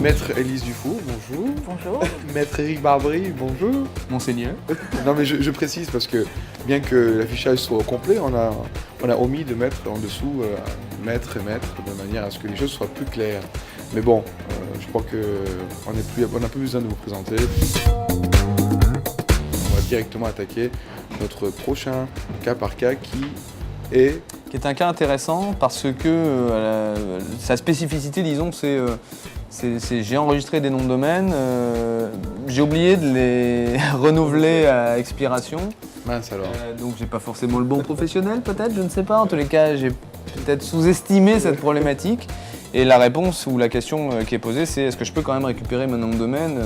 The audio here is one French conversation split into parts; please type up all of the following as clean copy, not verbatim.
Maître Élise Dufour, bonjour. Bonjour. Maître Éric Barbry, bonjour. Monseigneur. Non mais je précise parce que bien que l'affichage soit complet, on a omis de mettre en dessous maître et maître de manière à ce que les choses soient plus claires. Mais bon, je crois qu'on n'a plus besoin de vous présenter. On va directement attaquer notre prochain cas par cas qui est un cas intéressant parce que sa spécificité, disons, c'est j'ai enregistré des noms de domaine, j'ai oublié de les renouveler à expiration. mince alors. Donc j'ai pas forcément le bon professionnel peut-être, je ne sais pas. En tous les cas, j'ai peut-être sous-estimé cette problématique. Et la réponse ou la question qui est posée, c'est est-ce que je peux quand même récupérer mon nom de domaine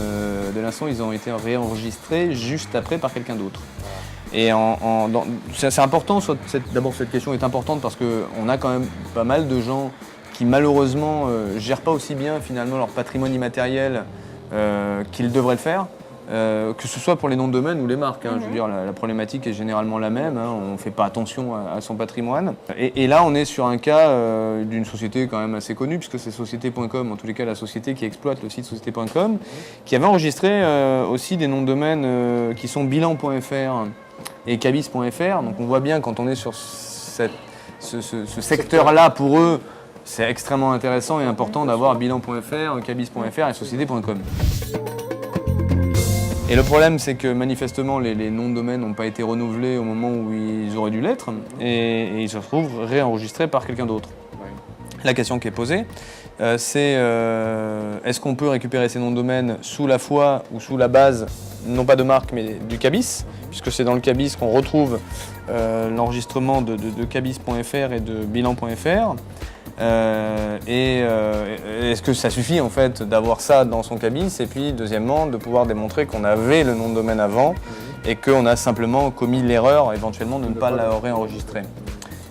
de l'instant où ils ont été réenregistrés juste après par quelqu'un d'autre. Et c'est important, d'abord cette question est importante parce qu'on a quand même pas mal de gens qui malheureusement gèrent pas aussi bien finalement leur patrimoine immatériel qu'ils devraient le faire, que ce soit pour les noms de domaine ou les marques. Je veux dire, la problématique est généralement la même, on ne fait pas attention à son patrimoine. Et là, on est sur un cas d'une société quand même assez connue, puisque c'est société.com, en tous les cas la société qui exploite le site société.com, qui avait enregistré aussi des noms de domaine qui sont bilan.fr et cabis.fr. Donc on voit bien quand on est sur ce secteur-là, pour eux, c'est extrêmement intéressant et important d'avoir bilan.fr, cabis.fr et société.com. Et le problème, c'est que manifestement, les noms de domaine n'ont pas été renouvelés au moment où ils auraient dû l'être et ils se retrouvent réenregistrés par quelqu'un d'autre. La question qui est posée, c'est est-ce qu'on peut récupérer ces noms de domaine sous la foi ou sous la base, non pas de marque, mais du cabis, puisque c'est dans le cabis qu'on retrouve l'enregistrement de cabis.fr et de bilan.fr. Est-ce que ça suffit en fait d'avoir ça dans son cabis et puis deuxièmement de pouvoir démontrer qu'on avait le nom de domaine avant et qu'on a simplement commis l'erreur éventuellement de ne pas la réenregistrer.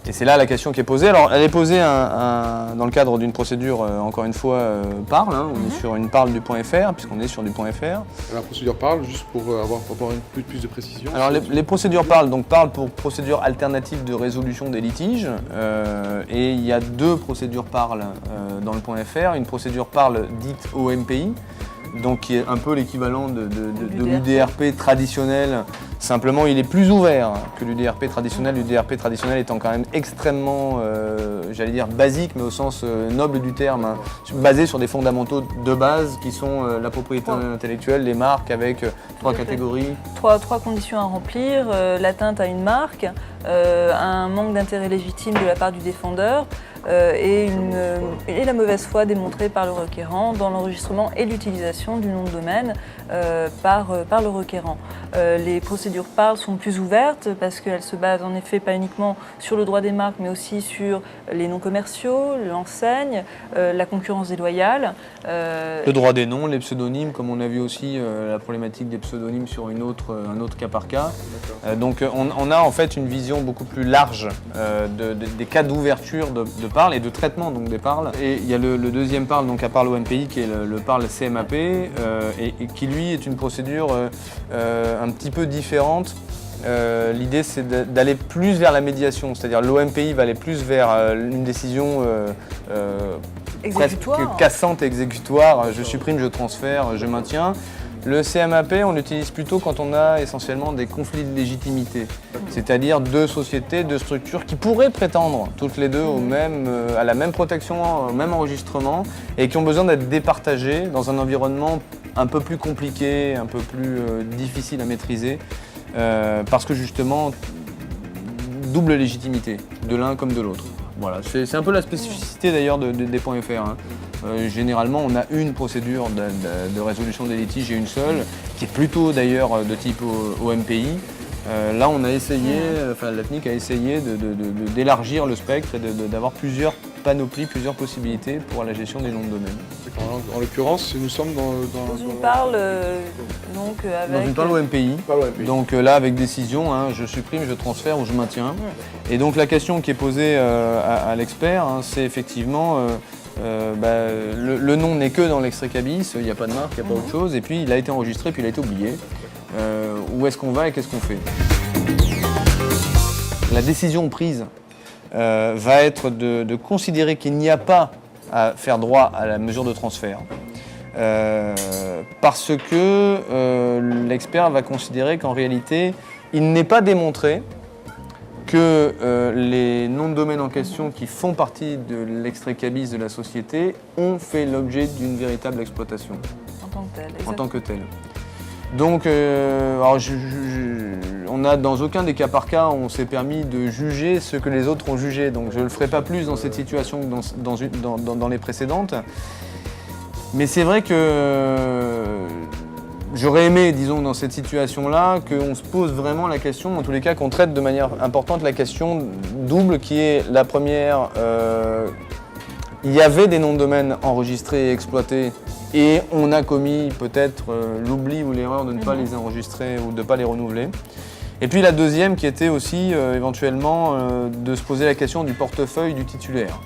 Et c'est là la question qui est posée. Alors elle est posée dans le cadre d'une procédure, encore une fois, PARL. On est sur une PARL du .fr, puisqu'on est sur du .fr. La procédure PARL, juste pour avoir plus de précision. Alors les procédures PARL, donc PARL pour procédure alternative de résolution des litiges. Et il y a deux procédures PARL dans le .fr. Une procédure PARL dite OMPI, donc qui est un peu l'équivalent de l'UDRP traditionnel. Simplement, il est plus ouvert que l'UDRP traditionnel. L'UDRP traditionnel étant quand même extrêmement, j'allais dire basique, mais au sens noble du terme, basé sur des fondamentaux de base qui sont la propriété intellectuelle, les marques avec trois catégories. Trois conditions à remplir, l'atteinte à une marque, un manque d'intérêt légitime de la part du défendeur et la mauvaise foi démontrée par le requérant dans l'enregistrement et l'utilisation du nom de domaine par le requérant. Les procédures PARL sont plus ouvertes parce qu'elles se basent en effet pas uniquement sur le droit des marques mais aussi sur les noms commerciaux, l'enseigne, la concurrence déloyale. Le droit des noms, les pseudonymes, comme on a vu aussi la problématique des pseudonymes sur un autre cas par cas. Donc on a en fait une vision beaucoup plus large des cas d'ouverture de PARL et de traitement donc des PARL. Et il y a le deuxième PARL, donc à PARL OMPI, qui est le PARL CMAP, et qui lui est une procédure un petit peu différente. L'idée c'est d'aller plus vers la médiation, c'est-à-dire l'OMPI va aller plus vers une décision presque cassante et exécutoire, je supprime, je transfère, je maintiens. Le CMAP, on l'utilise plutôt quand on a essentiellement des conflits de légitimité, c'est-à-dire deux sociétés, deux structures qui pourraient prétendre toutes les deux à la même protection, au même enregistrement et qui ont besoin d'être départagées dans un environnement un peu plus compliqué, un peu plus difficile à maîtriser, parce que justement, double légitimité de l'un comme de l'autre. Voilà, c'est un peu la spécificité d'ailleurs des .fr. Généralement, on a une procédure de résolution des litiges et une seule, qui est plutôt d'ailleurs de type OMPI. Là, on a essayé, la TNIC a essayé d'élargir le spectre et d'avoir plusieurs panoplies, plusieurs possibilités pour la gestion des noms de domaine. En l'occurrence, nous sommes dans une PARL avec... Dans une PARL OMPI. Donc là, avec décision, je supprime, je transfère ou je maintiens. Et donc la question qui est posée à l'expert, c'est effectivement... le nom n'est que dans l'extrait cabis, il n'y a pas de marque, il n'y a pas autre chose, et puis il a été enregistré, puis il a été oublié. Où est-ce qu'on va et qu'est-ce qu'on fait? La décision prise va être de considérer qu'il n'y a pas à faire droit à la mesure de transfert. Parce que l'expert va considérer qu'en réalité, il n'est pas démontré que les noms de domaine en question qui font partie de l'extrait CABIS de la société ont fait l'objet d'une véritable exploitation En tant que tel. en tant que telle. Donc, alors on a dans aucun des cas par cas, on s'est permis de juger ce que les autres ont jugé. Donc je ne le ferai pas plus dans cette situation que dans les précédentes. Mais c'est vrai que j'aurais aimé, disons, dans cette situation-là, qu'on se pose vraiment la question, en tous les cas, qu'on traite de manière importante la question double qui est la première. Il y avait des noms de domaine enregistrés et exploités et on a commis peut-être l'oubli ou l'erreur de ne pas les enregistrer ou de ne pas les renouveler. Et puis la deuxième qui était aussi éventuellement de se poser la question du portefeuille du titulaire.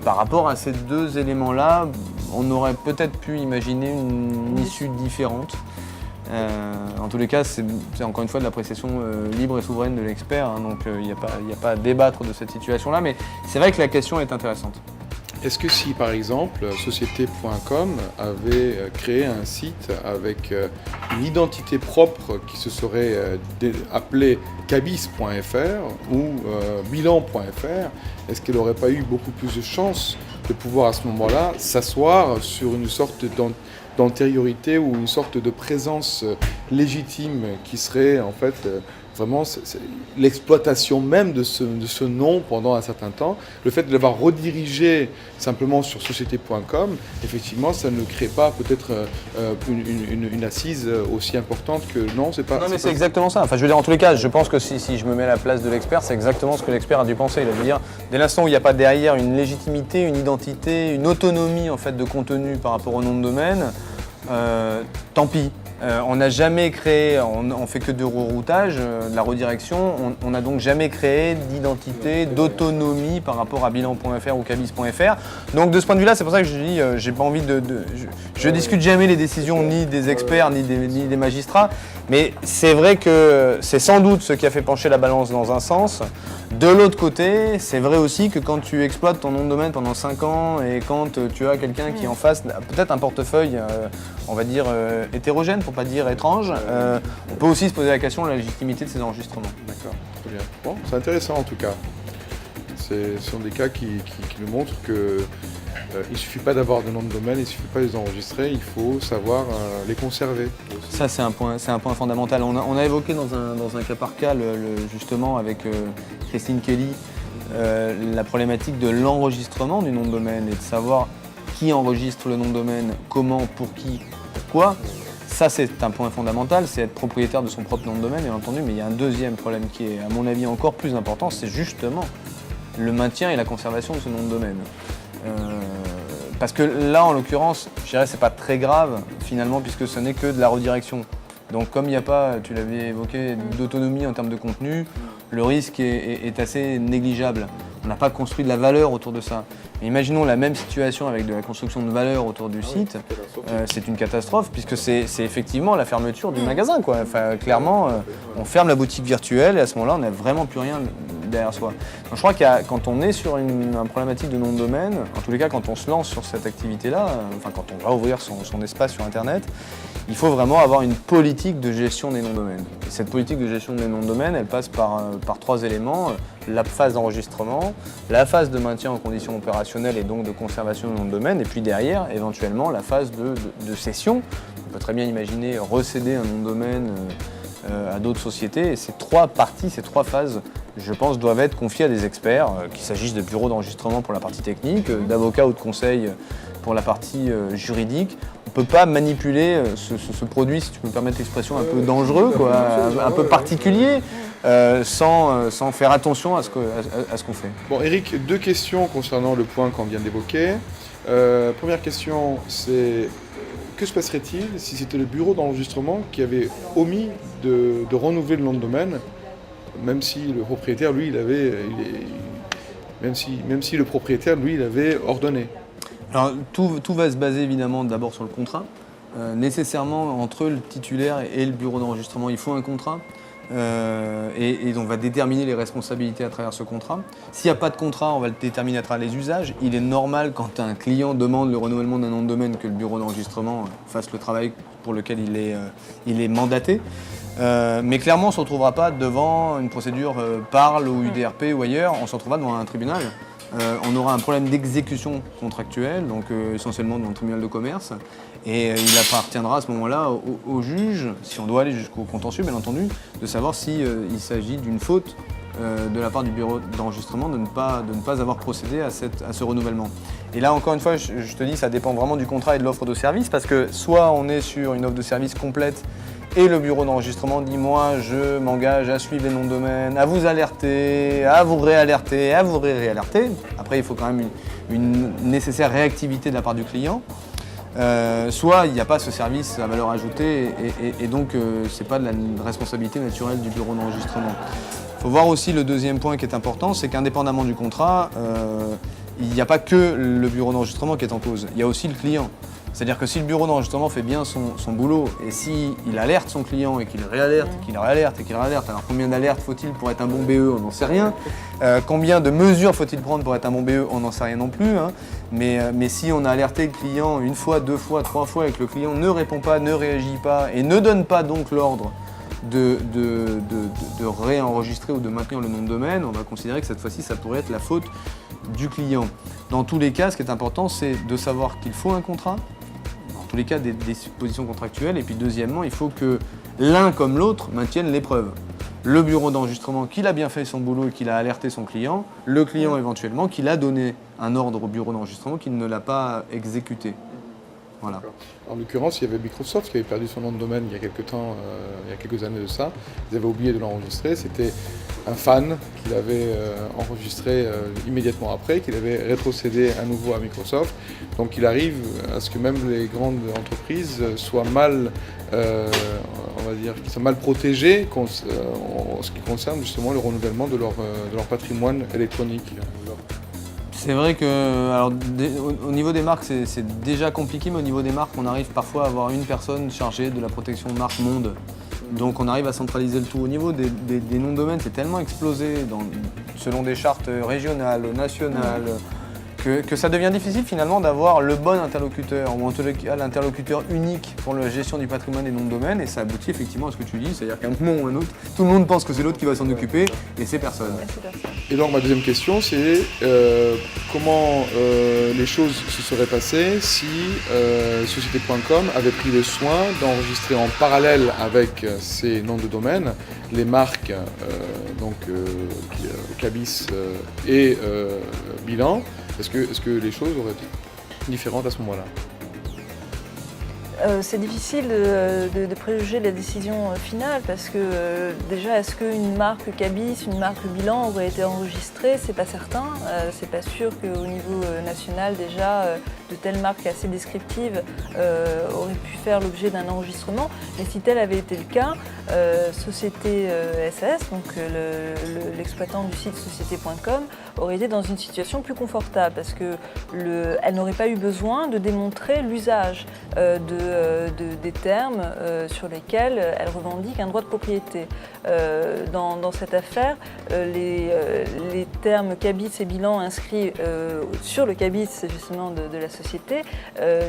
Par rapport à ces deux éléments-là, on aurait peut-être pu imaginer une issue différente. En tous les cas, c'est encore une fois de l'appréciation libre et souveraine de l'expert, hein, donc il n'y a pas à débattre de cette situation-là, mais c'est vrai que la question est intéressante. Est-ce que si, par exemple, société.com avait créé un site avec une identité propre qui se serait appelée cabis.fr ou bilan.fr, est-ce qu'elle n'aurait pas eu beaucoup plus de chances de pouvoir à ce moment-là s'asseoir sur une sorte d'antériorité ou une sorte de présence légitime qui serait en fait vraiment l'exploitation même de ce nom pendant un certain temps. Le fait de l'avoir redirigé simplement sur société.com, effectivement, ça ne crée pas peut-être une assise aussi importante que non, c'est pas... Non, mais c'est exactement ça. Enfin, je veux dire, en tous les cas, je pense que si je me mets à la place de l'expert, c'est exactement ce que l'expert a dû penser. Il a dû dire, dès l'instant où il n'y a pas derrière une légitimité, une identité, une autonomie en fait de contenu par rapport au nom de domaine, tant pis. On n'a jamais créé, on fait que de reroutage, de la redirection, on n'a donc jamais créé d'identité, d'autonomie par rapport à bilan.fr ou cabis.fr. Donc de ce point de vue-là, c'est pour ça que je dis, j'ai pas envie je discute jamais les décisions ni des experts ni des magistrats, mais c'est vrai que c'est sans doute ce qui a fait pencher la balance dans un sens. De l'autre côté, c'est vrai aussi que quand tu exploites ton nom de domaine pendant 5 ans et quand tu as quelqu'un qui en face peut-être un portefeuille, on va dire hétérogène, pour pas dire étrange, on peut aussi se poser la question de la légitimité de ces enregistrements. D'accord, très bien. Bon, c'est intéressant en tout cas. Ce sont des cas qui nous montrent que il ne suffit pas d'avoir de nom de domaine, il ne suffit pas de les enregistrer, il faut savoir les conserver. Ça, c'est un point fondamental. On a évoqué dans un cas par cas, justement avec Christine Kelly, la problématique de l'enregistrement du nom de domaine et de savoir qui enregistre le nom de domaine, comment, pour qui, pourquoi. Ça, c'est un point fondamental, c'est être propriétaire de son propre nom de domaine, bien entendu, mais il y a un deuxième problème qui est, à mon avis, encore plus important, c'est justement le maintien et la conservation de ce nom de domaine. Parce que là, en l'occurrence, je dirais que c'est pas très grave, finalement, puisque ce n'est que de la redirection. Donc comme il n'y a pas, tu l'avais évoqué, d'autonomie en termes de contenu, le risque est assez négligeable. On n'a pas construit de la valeur autour de ça. Mais imaginons la même situation avec de la construction de valeur autour du site. C'est une catastrophe puisque c'est effectivement la fermeture du magasin, quoi. Enfin, clairement, on ferme la boutique virtuelle et à ce moment-là, on n'a vraiment plus rien derrière soi. Donc, je crois quand on est sur une problématique de nom de domaine, en tous les cas quand on se lance sur cette activité-là, enfin quand on va ouvrir son espace sur Internet, il faut vraiment avoir une politique de gestion des noms de domaine. Et cette politique de gestion des noms de domaine, elle passe par 3 éléments. La phase d'enregistrement, la phase de maintien en conditions opérationnelles et donc de conservation du nom de domaine, et puis derrière, éventuellement, la phase de cession. On peut très bien imaginer recéder un nom de domaine à d'autres sociétés. Et ces 3 parties, ces 3 phases, je pense, doivent être confiées à des experts, qu'il s'agisse de bureaux d'enregistrement pour la partie technique, d'avocats ou de conseils pour la partie juridique. On ne peut pas manipuler ce produit, si tu peux me permettre l'expression, un peu dangereux, quoi, un peu particulier, sans faire attention à ce qu'on fait. Bon, Eric, 2 questions concernant le point qu'on vient d'évoquer. Première question, c'est que se passerait-il si c'était le bureau d'enregistrement qui avait omis de renouveler le nom de domaine, même si le propriétaire, lui, il avait ordonné? Alors, tout va se baser évidemment d'abord sur le contrat. Nécessairement, entre le titulaire et le bureau d'enregistrement, il faut un contrat. et on va déterminer les responsabilités à travers ce contrat. S'il n'y a pas de contrat, on va le déterminer à travers les usages. Il est normal quand un client demande le renouvellement d'un nom de domaine que le bureau d'enregistrement fasse le travail pour lequel il est mandaté. Mais clairement, on ne se retrouvera pas devant une procédure Parle ou UDRP ou ailleurs, on se retrouvera devant un tribunal. On aura un problème d'exécution contractuelle, donc essentiellement devant le tribunal de commerce. Et il appartiendra à ce moment-là au juge, si on doit aller jusqu'au contentieux bien entendu, de savoir s'il s'agit d'une faute de la part du bureau d'enregistrement de ne pas avoir procédé à ce renouvellement. Et là encore une fois, je te dis, ça dépend vraiment du contrat et de l'offre de service, parce que soit on est sur une offre de service complète et le bureau d'enregistrement dit moi je m'engage à suivre les noms de domaine, à vous alerter, à vous réalerter, à vous réalerter. Après il faut quand même une nécessaire réactivité de la part du client. Soit il n'y a pas ce service à valeur ajoutée et donc ce n'est pas de la responsabilité naturelle du bureau d'enregistrement. Il faut voir aussi le deuxième point qui est important, c'est qu'indépendamment du contrat, il n'y a pas que le bureau d'enregistrement qui est en cause, il y a aussi le client. C'est-à-dire que si le bureau d'enregistrement fait bien son boulot et s'il alerte son client et qu'il réalerte, et qu'il réalerte, et qu'il réalerte, alors combien d'alertes faut-il pour être un bon BE, on n'en sait rien. Combien de mesures faut-il prendre pour être un bon BE, on n'en sait rien non plus. Hein. Mais si on a alerté le client une fois, deux fois, trois fois et que le client ne répond pas, ne réagit pas et ne donne pas donc l'ordre de réenregistrer ou de maintenir le nom de domaine, on va considérer que cette fois-ci ça pourrait être la faute du client. Dans tous les cas, ce qui est important, c'est de savoir qu'il faut un contrat, dans tous les cas des dispositions contractuelles, et puis deuxièmement, il faut que l'un comme l'autre maintienne les preuves. Le bureau d'enregistrement qu'il a bien fait son boulot et qu'il a alerté son client, le client éventuellement qu'il a donné un ordre au bureau d'enregistrement qu'il ne l'a pas exécuté. Voilà. En l'occurrence, il y avait Microsoft qui avait perdu son nom de domaine il y a quelques années de ça. Ils avaient oublié de l'enregistrer. C'était un fan qui l'avait enregistré immédiatement après, qu'il avait rétrocédé à nouveau à Microsoft. Donc il arrive à ce que même les grandes entreprises soient mal, on va dire, qui sont mal protégées en ce qui concerne justement le renouvellement de leur patrimoine électronique. C'est vrai que alors, au niveau des marques, c'est déjà compliqué, mais au niveau des marques, on arrive parfois à avoir une personne chargée de la protection de marque monde. Donc on arrive à centraliser le tout. Au niveau des noms de domaine, c'est tellement explosé selon des chartes régionales, nationales, que ça devient difficile finalement d'avoir le bon interlocuteur, ou en tout cas l'interlocuteur unique pour la gestion du patrimoine des noms de domaine, et ça aboutit effectivement à ce que tu dis, c'est-à-dire qu'à un moment ou un autre, tout le monde pense que c'est l'autre qui va s'en occuper, et c'est personne. Et donc ma deuxième question, c'est comment les choses se seraient passées si Société.com avait pris le soin d'enregistrer en parallèle avec ces noms de domaine les marques Cabis et Bilan. Est-ce que les choses auraient été différentes à ce moment-là ? C'est difficile de préjuger la décision finale parce que déjà, est-ce qu'une marque Cabis, une marque Bilan aurait été enregistrée ? C'est pas certain. C'est pas sûr qu'au niveau national, déjà, de telles marques assez descriptives auraient pu faire l'objet d'un enregistrement. Mais si tel avait été le cas, Société SAS, donc l'exploitant du site Société.com, aurait été dans une situation plus confortable parce qu'elle n'aurait pas eu besoin de démontrer l'usage des termes sur lesquels elle revendique un droit de propriété. Dans cette affaire, les termes Cabis et Bilan inscrits sur le Cabis justement de la société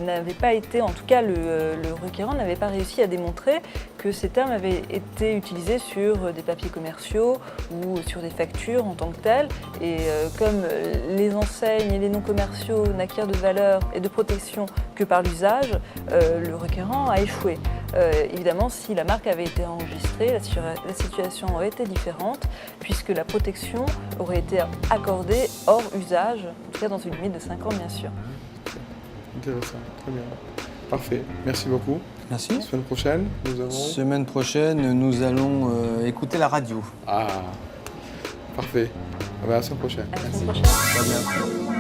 n'avaient pas été, en tout cas le requérant n'avait pas réussi à démontrer que ces termes avaient été utilisés sur des papiers commerciaux ou sur des factures en tant que telles. Et comme les enseignes et les noms commerciaux n'acquièrent de valeur et de protection que par l'usage, le requérant a échoué. Évidemment, si la marque avait été enregistrée, la situation aurait été différente puisque la protection aurait été accordée hors usage, en tout cas dans une limite de 5 ans bien sûr. Intéressant, très bien. Parfait, merci beaucoup. Merci. Semaine prochaine, nous allons écouter la radio. Ah, parfait. À la semaine prochaine. À la semaine prochaine. Très bien.